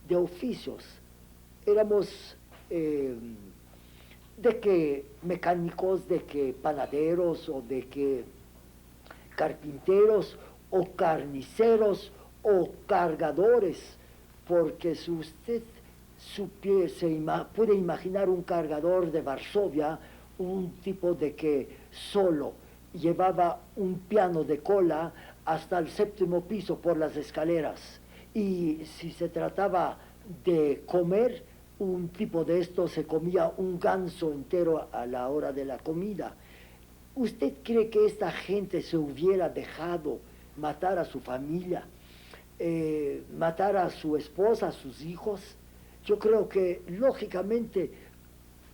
de oficios. Éramos de que mecánicos, de que panaderos o de que carpinteros o carniceros o cargadores, porque si usted puede imaginar un cargador de Varsovia, un tipo de que solo llevaba un piano de cola hasta el séptimo piso por las escaleras. Y si se trataba de comer, un tipo de esto se comía un ganso entero a la hora de la comida. ¿Usted cree que esta gente se hubiera dejado matar a su familia, matar a su esposa, a sus hijos? Yo creo que lógicamente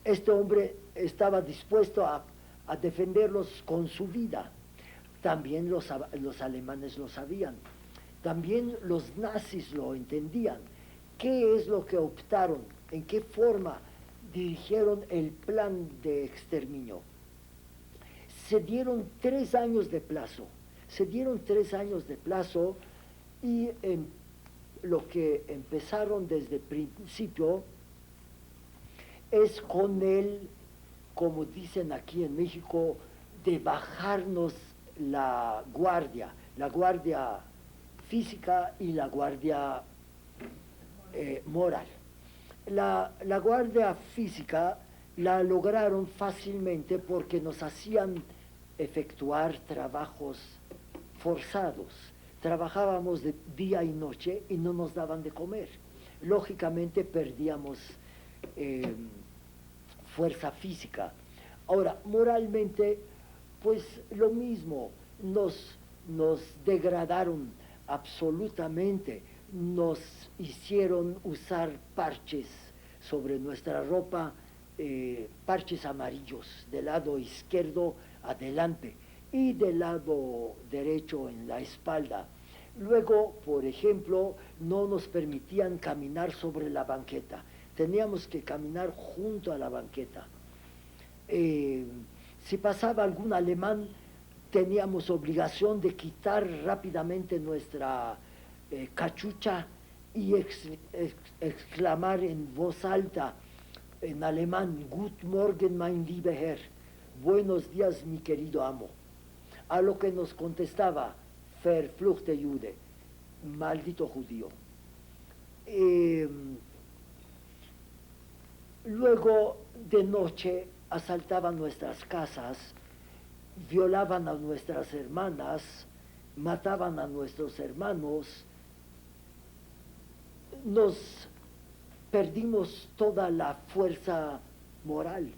este hombre estaba dispuesto a defenderlos con su vida. También los alemanes lo sabían, también los nazis lo entendían. ¿Qué es lo que optaron? ¿En qué forma dirigieron el plan de exterminio? Se dieron 3 años de plazo, y lo que empezaron desde el principio es con el, como dicen aquí en México, de bajarnos la guardia física y la guardia moral. La guardia física la lograron fácilmente porque nos hacían efectuar trabajos forzados. Trabajábamos de día y noche y no nos daban de comer. Lógicamente perdíamos fuerza física. Ahora, moralmente, pues lo mismo, nos degradaron absolutamente, nos hicieron usar parches sobre nuestra ropa, parches amarillos del lado izquierdo adelante y del lado derecho en la espalda. Luego, por ejemplo, no nos permitían caminar sobre la banqueta, teníamos que caminar junto a la banqueta. Si pasaba algún alemán, teníamos obligación de quitar rápidamente nuestra cachucha y exclamar en voz alta en alemán: Gut Morgen, mein lieber Herr, buenos días, mi querido amo. A lo que nos contestaba: Verfluchte Jude, maldito judío. Luego de noche asaltaban nuestras casas, violaban a nuestras hermanas, mataban a nuestros hermanos, nos perdimos toda la fuerza moral,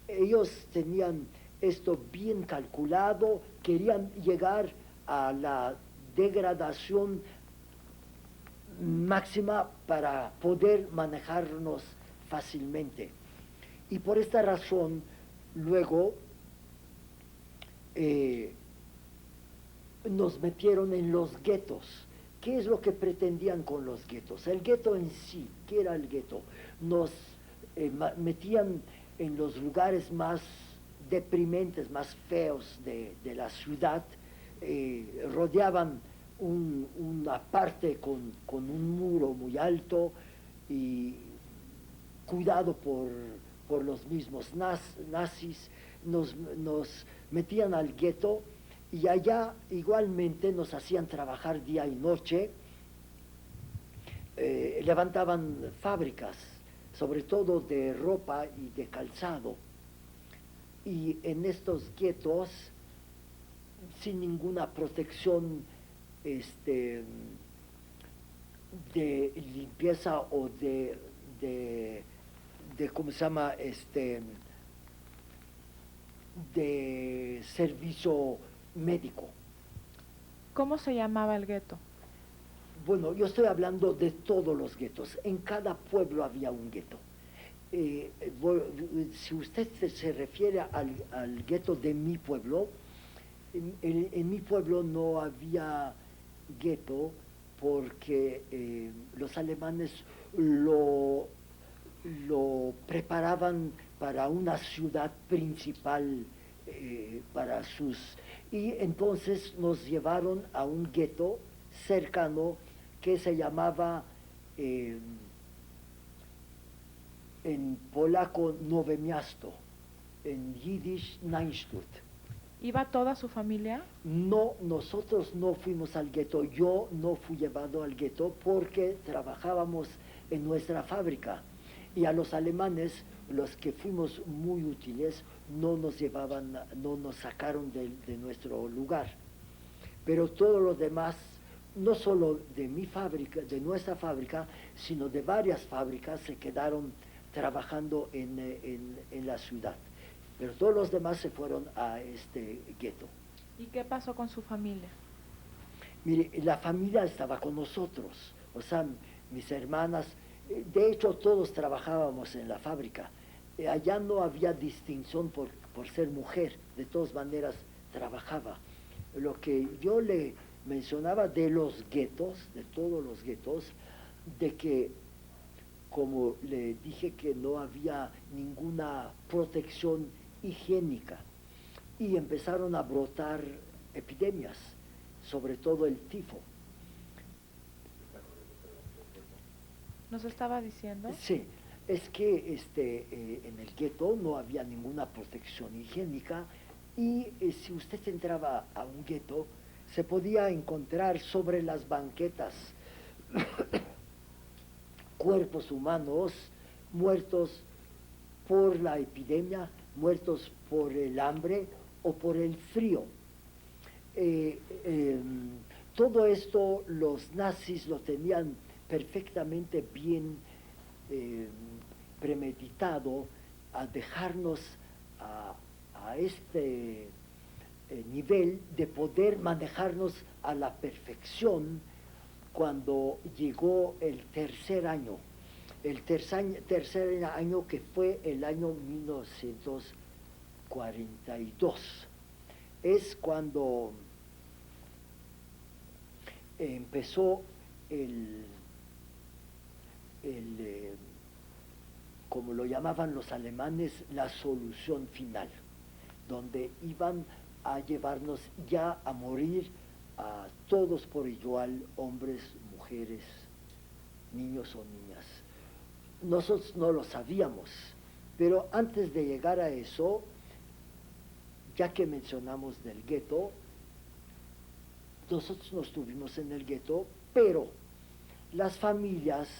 Ellos tenían esto bien calculado, querían llegar a la degradación máxima para poder manejarnos fácilmente. Y por esta razón, luego nos metieron en los guetos. ¿Qué es lo que pretendían con los guetos? El gueto en sí, ¿qué era el gueto? Nos metían en los lugares más deprimentes, más feos de la ciudad, rodeaban una parte con un muro muy alto y cuidado por los mismos nazis, nos metían al gueto y allá igualmente nos hacían trabajar día y noche, levantaban fábricas, sobre todo de ropa y de calzado, y en estos guetos, sin ninguna protección de limpieza o de ¿cómo se llama? De servicio médico. ¿Cómo se llamaba el gueto? Bueno, yo estoy hablando de todos los guetos. En cada pueblo había un gueto. Si usted se refiere al gueto de mi pueblo, en mi pueblo no había gueto porque los alemanes lo preparaban para una ciudad principal, y entonces nos llevaron a un gueto cercano que se llamaba en polaco Nowe Miasto, en yiddish Neinstut. ¿Iba toda su familia? No, nosotros no fuimos al gueto, yo no fui llevado al gueto porque trabajábamos en nuestra fábrica y a los alemanes, los que fuimos muy útiles, no nos llevaban, no nos sacaron de nuestro lugar. Pero todos los demás, no solo de mi fábrica, de nuestra fábrica, sino de varias fábricas, se quedaron trabajando en la ciudad. Pero todos los demás se fueron a este gueto. ¿Y qué pasó con su familia? Mire, la familia estaba con nosotros, o sea, mis hermanas, de hecho todos trabajábamos en la fábrica. Allá no había distinción por ser mujer, de todas maneras trabajaba. Lo que yo le mencionaba de los guetos, de todos los guetos, de que, como le dije que no había ninguna protección higiénica y empezaron a brotar epidemias, sobre todo el tifo. ¿Nos estaba diciendo? Sí, es que en el gueto no había ninguna protección higiénica y si usted entraba a un gueto se podía encontrar sobre las banquetas cuerpos humanos muertos por la epidemia, muertos por el hambre o por el frío. Todo esto los nazis lo tenían perfectamente bien premeditado a dejarnos a este nivel de poder manejarnos a la perfección cuando llegó el tercer año que fue el año 1942. Es cuando empezó como lo llamaban los alemanes, la solución final, donde iban a llevarnos ya a morir a todos por igual, hombres, mujeres, niños o niñas. Nosotros no lo sabíamos, pero antes de llegar a eso, ya que mencionamos del gueto, nosotros no estuvimos en el gueto, pero las familias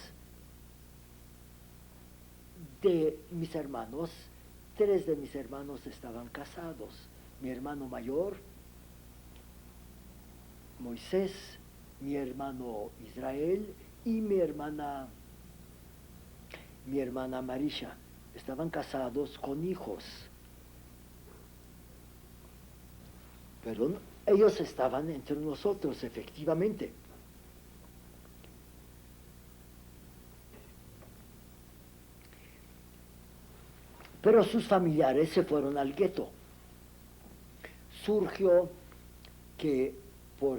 de mis hermanos, 3 de mis hermanos estaban casados. Mi hermano mayor, Moisés, mi hermano Israel y mi hermana Marisha. Estaban casados con hijos. Pero ellos estaban entre nosotros, efectivamente. Pero sus familiares se fueron al gueto. Surgió que por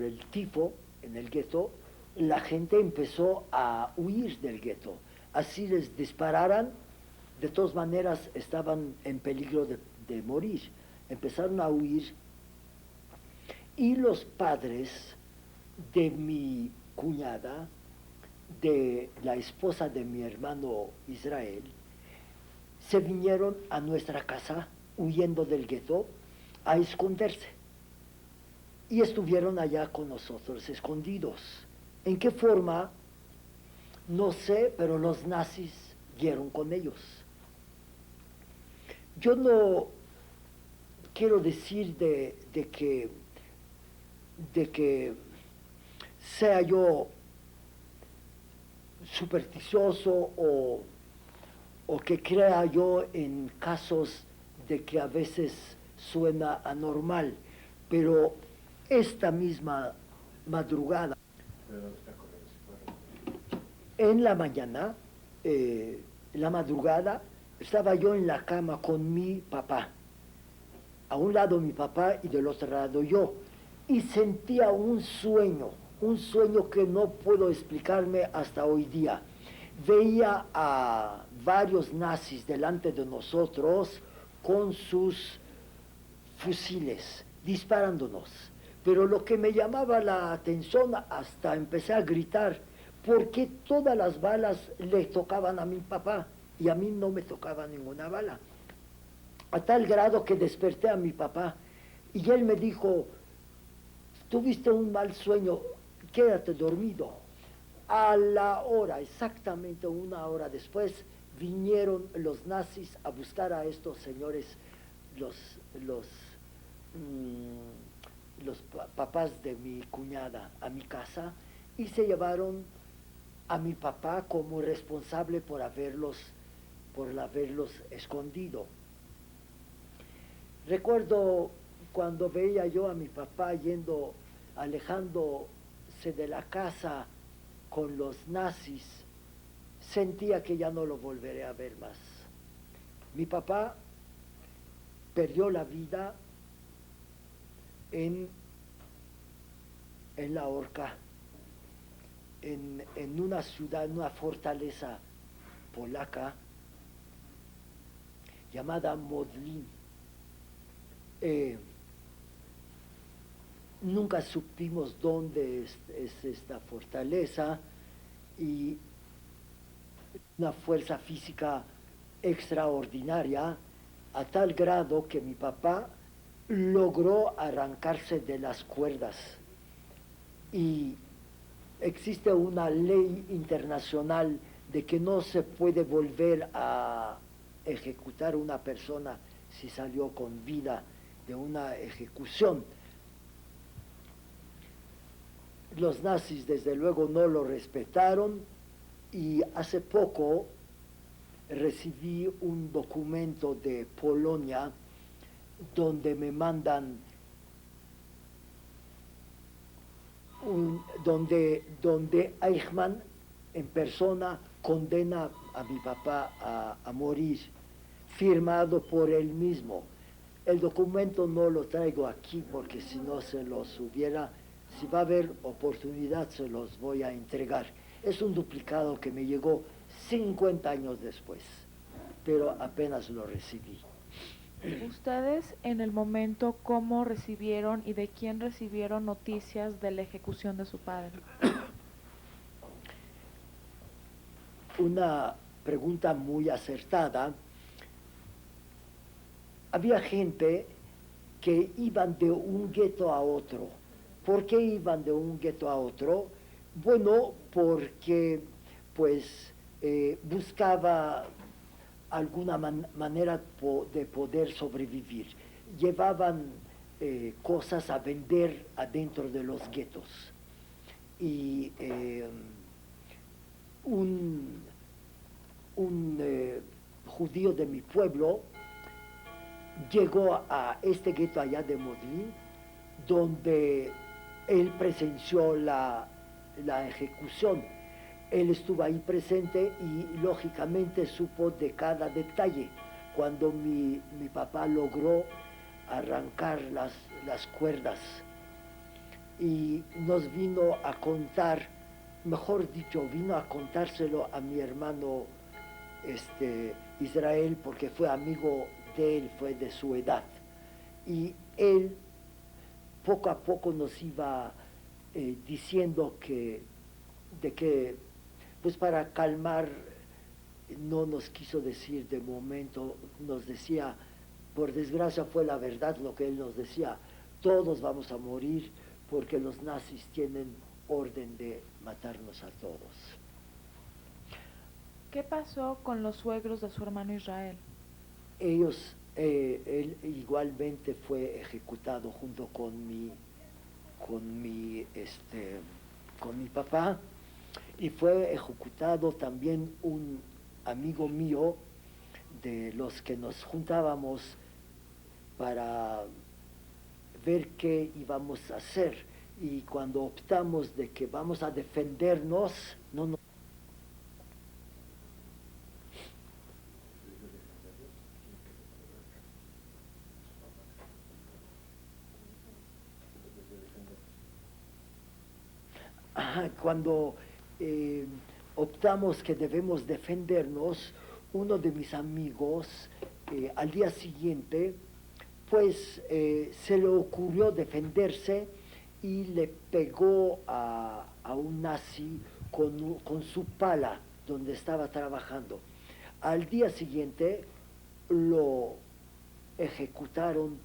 el tifo en el gueto, la gente empezó a huir del gueto. Así les dispararan, de todas maneras estaban en peligro de morir. Empezaron a huir y los padres de mi cuñada, de la esposa de mi hermano Israel, se vinieron a nuestra casa huyendo del gueto a esconderse y estuvieron allá con nosotros escondidos. ¿En qué forma? No sé, pero los nazis dieron con ellos. Yo no quiero decir de que sea yo supersticioso o que crea yo en casos de que a veces suena anormal, pero esta misma madrugada, en la mañana, en la madrugada, estaba yo en la cama con mi papá. A un lado mi papá y del otro lado yo. Y sentía un sueño que no puedo explicarme hasta hoy día. Veía a varios nazis delante de nosotros con sus fusiles, disparándonos. Pero lo que me llamaba la atención, hasta empecé a gritar, porque todas las balas le tocaban a mi papá y a mí no me tocaba ninguna bala. A tal grado que desperté a mi papá y él me dijo, tuviste un mal sueño, quédate dormido. A la hora, exactamente una hora después, vinieron los nazis a buscar a estos señores, los, los, los papás de mi cuñada, a mi casa, y se llevaron a mi papá como responsable por haberlos escondido. Recuerdo cuando veía yo a mi papá alejándose de la casa con los nazis, sentía que ya no lo volveré a ver más. Mi papá perdió la vida en la horca, en una ciudad, en una fortaleza polaca llamada Modlin. Nunca supimos dónde es esta fortaleza, y una fuerza física extraordinaria, a tal grado que mi papá logró arrancarse de las cuerdas. Y existe una ley internacional de que no se puede volver a ejecutar una persona si salió con vida de una ejecución. Los nazis desde luego no lo respetaron, y hace poco recibí un documento de Polonia donde me mandan donde Eichmann en persona condena a mi papá a morir, firmado por él mismo. El documento no lo traigo aquí porque si no se los hubiera, si va a haber oportunidad se los voy a entregar. Es un duplicado que me llegó 50 años después, pero apenas lo recibí. ¿Ustedes en el momento cómo recibieron y de quién recibieron noticias de la ejecución de su padre? Una pregunta muy acertada. Había gente que iban de un gueto a otro. ¿Por qué iban de un gueto a otro? Bueno, porque pues buscaba alguna manera de poder sobrevivir. Llevaban cosas a vender adentro de los guetos. Y un judío de mi pueblo llegó a este gueto allá de Modlin, donde él presenció la ejecución. Él estuvo ahí presente y lógicamente supo de cada detalle. Cuando mi papá logró arrancar las cuerdas y nos vino a contar, mejor dicho, vino a contárselo a mi hermano Israel, porque fue amigo de él, fue de su edad. Y él poco a poco nos iba diciendo de que, pues para calmar, no nos quiso decir de momento, nos decía, por desgracia fue la verdad lo que él nos decía, todos vamos a morir porque los nazis tienen orden de matarnos a todos. ¿Qué pasó con los suegros de su hermano Israel? Él igualmente fue ejecutado junto con mi papá, y fue ejecutado también un amigo mío de los que nos juntábamos para ver qué íbamos a hacer, y cuando optamos de que vamos a defendernos, no nos... Cuando optamos que debemos defendernos, uno de mis amigos al día siguiente pues se le ocurrió defenderse, y le pegó a un nazi con su pala donde estaba trabajando. Al día siguiente lo ejecutaron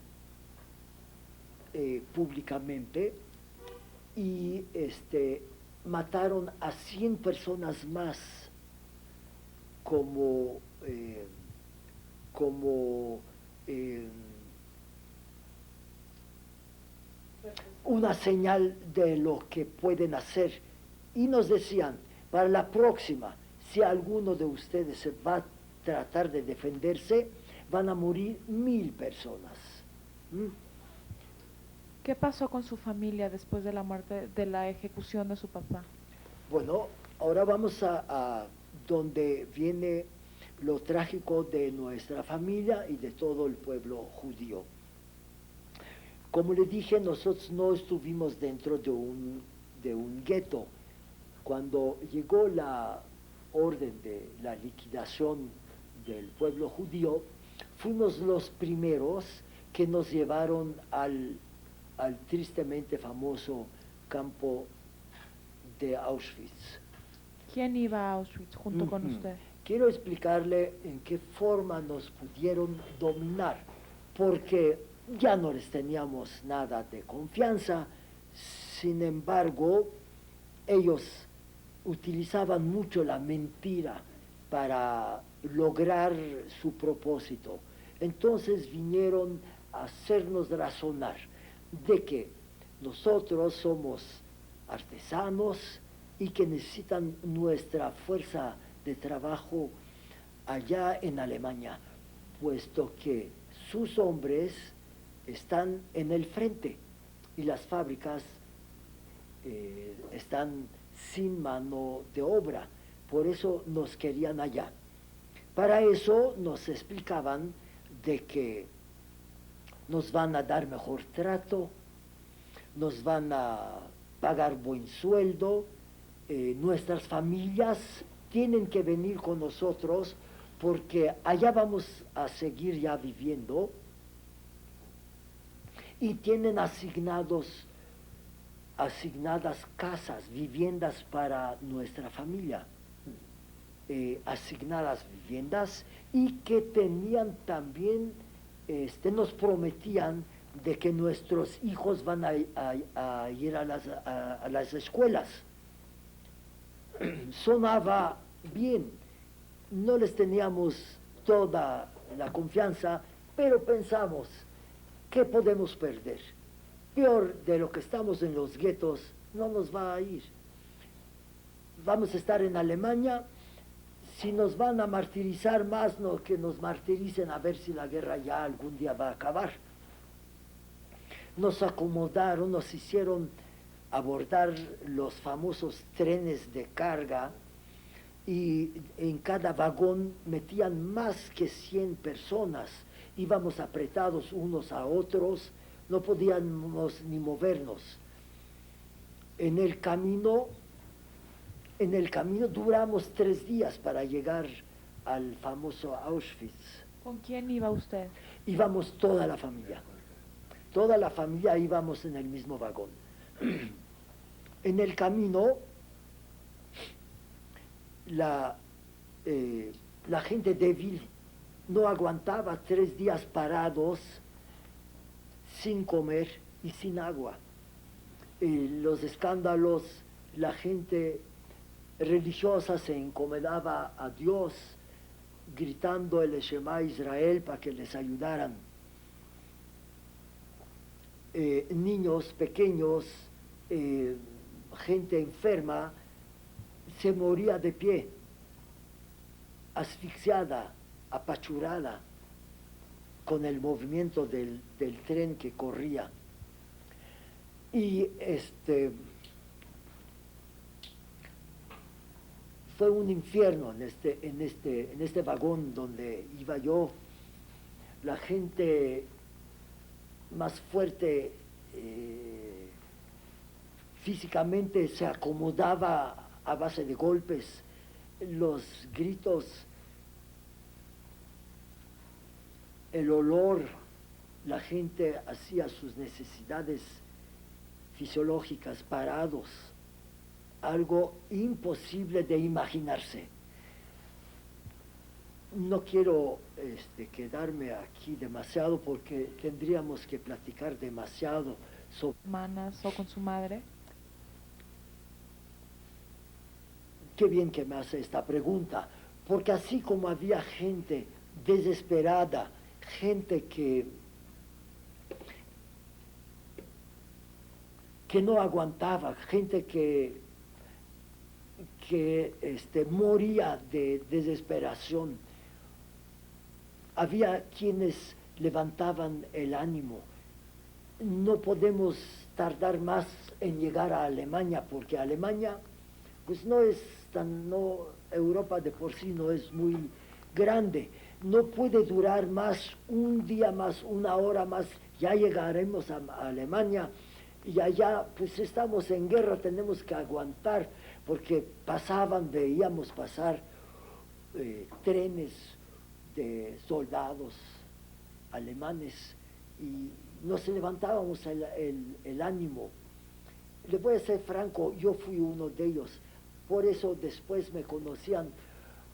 públicamente y mataron a 100 personas más como, como eh, una señal de lo que pueden hacer. Y nos decían, para la próxima, si alguno de ustedes se va a tratar de defenderse, van a morir 1000 personas. ¿Mm? ¿Qué pasó con su familia después de la muerte, de la ejecución de su papá? Bueno, ahora vamos a donde viene lo trágico de nuestra familia y de todo el pueblo judío. Como le dije, nosotros no estuvimos dentro de un gueto. Cuando llegó la orden de la liquidación del pueblo judío, fuimos los primeros que nos llevaron al tristemente famoso campo de Auschwitz. ¿Quién iba a Auschwitz junto con usted? Quiero explicarle en qué forma nos pudieron dominar, porque ya no les teníamos nada de confianza. Sin embargo, ellos utilizaban mucho la mentira para lograr su propósito. Entonces vinieron a hacernos razonar de que nosotros somos artesanos y que necesitan nuestra fuerza de trabajo allá en Alemania, puesto que sus hombres están en el frente y las fábricas están sin mano de obra. Por eso nos querían allá. Para eso nos explicaban de que nos van a dar mejor trato, nos van a pagar buen sueldo, nuestras familias tienen que venir con nosotros porque allá vamos a seguir ya viviendo y tienen asignadas casas, viviendas para nuestra familia, asignadas viviendas y que tenían también, nos prometían de que nuestros hijos van a ir a las escuelas. Sonaba bien, no les teníamos toda la confianza, pero pensamos, ¿qué podemos perder? Peor de lo que estamos en los guetos, no nos va a ir. Vamos a estar en Alemania, si nos van a martirizar más, no, que nos martiricen a ver si la guerra ya algún día va a acabar. Nos acomodaron, nos hicieron abordar los famosos trenes de carga y en cada vagón metían más que 100 personas, íbamos apretados unos a otros, no podíamos ni movernos. En el camino duramos 3 días para llegar al famoso Auschwitz. ¿Con quién iba usted? Íbamos toda la familia íbamos en el mismo vagón. En el camino, la gente débil no aguantaba 3 días parados sin comer y sin agua. Los escándalos, la gente religiosa se encomendaba a Dios gritando el Shema Israel para que les ayudaran. Niños pequeños, gente enferma, se moría de pie, asfixiada, apachurrada, con el movimiento del tren que corría. Y fue un infierno en este vagón donde iba yo. La gente más fuerte físicamente se acomodaba a base de golpes, los gritos, el olor, la gente hacía sus necesidades fisiológicas, parados, algo imposible de imaginarse. No quiero quedarme aquí demasiado porque tendríamos que platicar demasiado sobre... ¿Hermanas o con su madre? Qué bien que me hace esta pregunta, porque así como había gente desesperada, gente que no aguantaba, gente que moría de desesperación, había quienes levantaban el ánimo. No podemos tardar más en llegar a Alemania, porque Alemania pues no es Europa de por sí no es muy grande, no puede durar más, un día más, una hora más, ya llegaremos a Alemania y allá pues estamos en guerra, tenemos que aguantar, porque veíamos pasar trenes de soldados alemanes y nos levantábamos el ánimo. Le voy a ser franco, yo fui uno de ellos, por eso después me conocían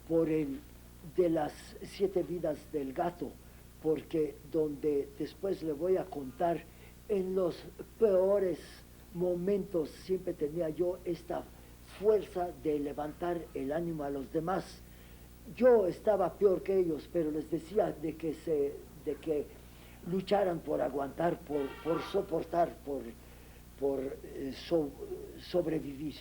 por el de las 7 vidas del gato, porque donde después le voy a contar, en los peores momentos siempre tenía yo esta fuerza de levantar el ánimo a los demás. Yo estaba peor que ellos, pero les decía de que lucharan por aguantar, por soportar, por sobrevivir.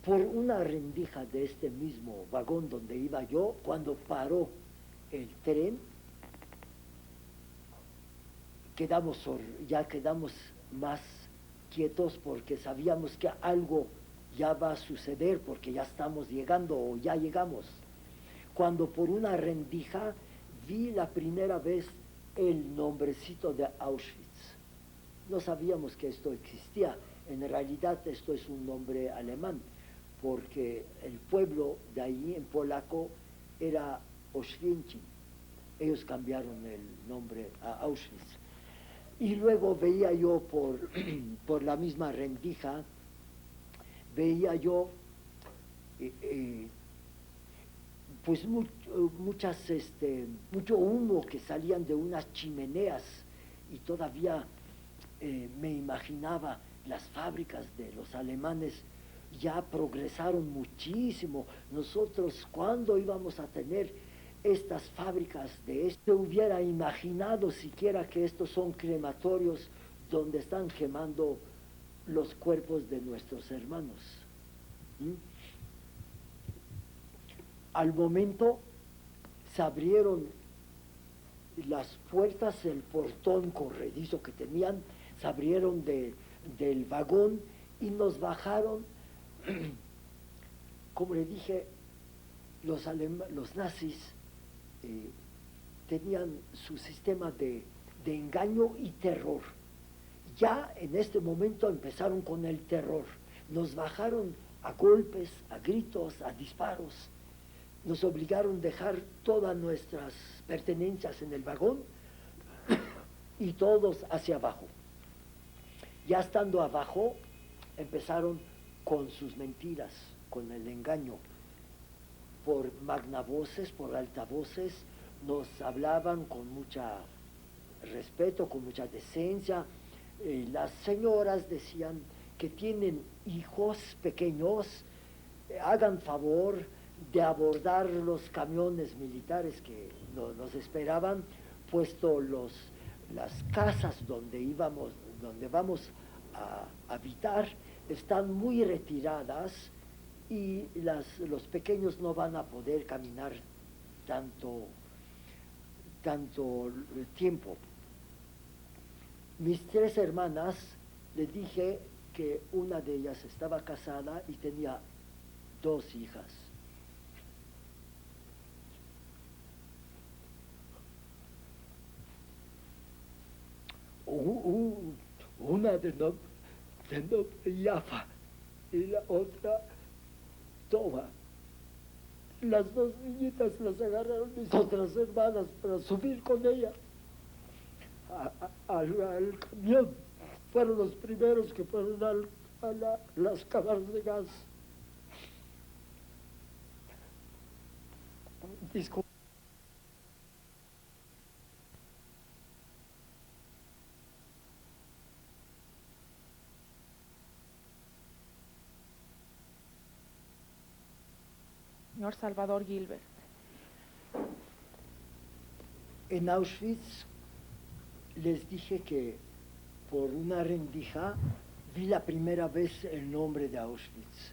Por una rendija de este mismo vagón donde iba yo, cuando paró el tren, ya quedamos más quietos porque sabíamos que algo ya va a suceder porque ya estamos llegando o ya llegamos. Cuando por una rendija vi la primera vez el nombrecito de Auschwitz. No sabíamos que esto existía. En realidad esto es un nombre alemán, porque el pueblo de ahí en polaco era Oświęcim. Ellos cambiaron el nombre a Auschwitz. Y luego veía yo por la misma rendija, veía yo pues mucho humo que salían de unas chimeneas y todavía me imaginaba las fábricas de los alemanes ya progresaron muchísimo. Nosotros, ¿cuándo íbamos a tener estas fábricas de esto? ¿Se hubiera imaginado siquiera que estos son crematorios donde están quemando los cuerpos de nuestros hermanos? ¿Mm? Al momento se abrieron las puertas, el portón corredizo que tenían, se abrieron del vagón y nos bajaron. Como le dije, los nazis tenían su sistema de engaño y terror. Ya en este momento empezaron con el terror. Nos bajaron a golpes, a gritos, a disparos. Nos obligaron a dejar todas nuestras pertenencias en el vagón y todos hacia abajo. Ya estando abajo, empezaron con sus mentiras, con el engaño. Por magnavoces, por altavoces, nos hablaban con mucho respeto, con mucha decencia. Las señoras decían que tienen hijos pequeños, hagan favor de abordar los camiones militares que nos esperaban, puesto las casas donde vamos a habitar están muy retiradas y los pequeños no van a poder caminar tanto tiempo. Mis 3 hermanas, les dije que una de ellas estaba casada y tenía 2 hijas. Una de nombre Yafa y la otra Toma. Las 2 niñitas las agarraron mis otras hermanas para subir con ella. al camión. Fueron los primeros que fueron las cámaras de gas. Disculpe. Señor Salvador Gilbert. En Auschwitz les dije que por una rendija vi la primera vez el nombre de Auschwitz.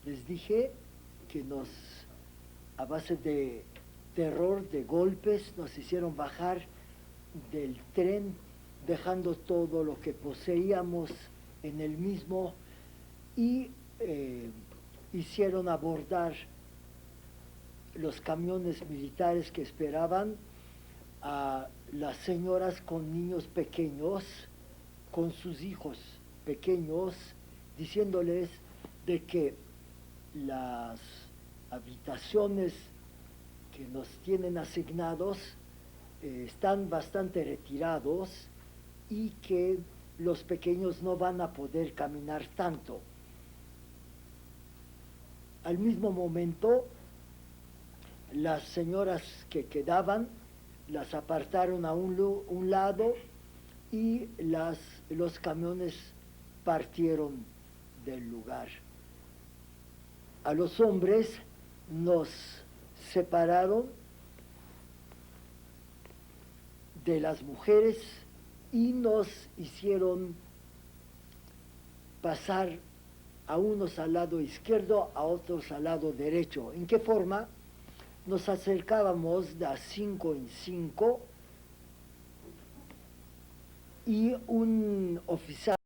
Les dije que a base de terror, de golpes, nos hicieron bajar del tren, dejando todo lo que poseíamos en el mismo, y hicieron abordar los camiones militares que esperaban a las señoras con niños pequeños, con sus hijos pequeños, diciéndoles de que las habitaciones que nos tienen asignados están bastante retirados y que los pequeños no van a poder caminar tanto. Al mismo momento, las señoras que quedaban las apartaron a un lado y los camiones partieron del lugar. A los hombres nos separaron de las mujeres y nos hicieron pasar a unos al lado izquierdo, a otros al lado derecho. ¿En qué forma? Nos acercábamos de a 5 en 5 y un oficial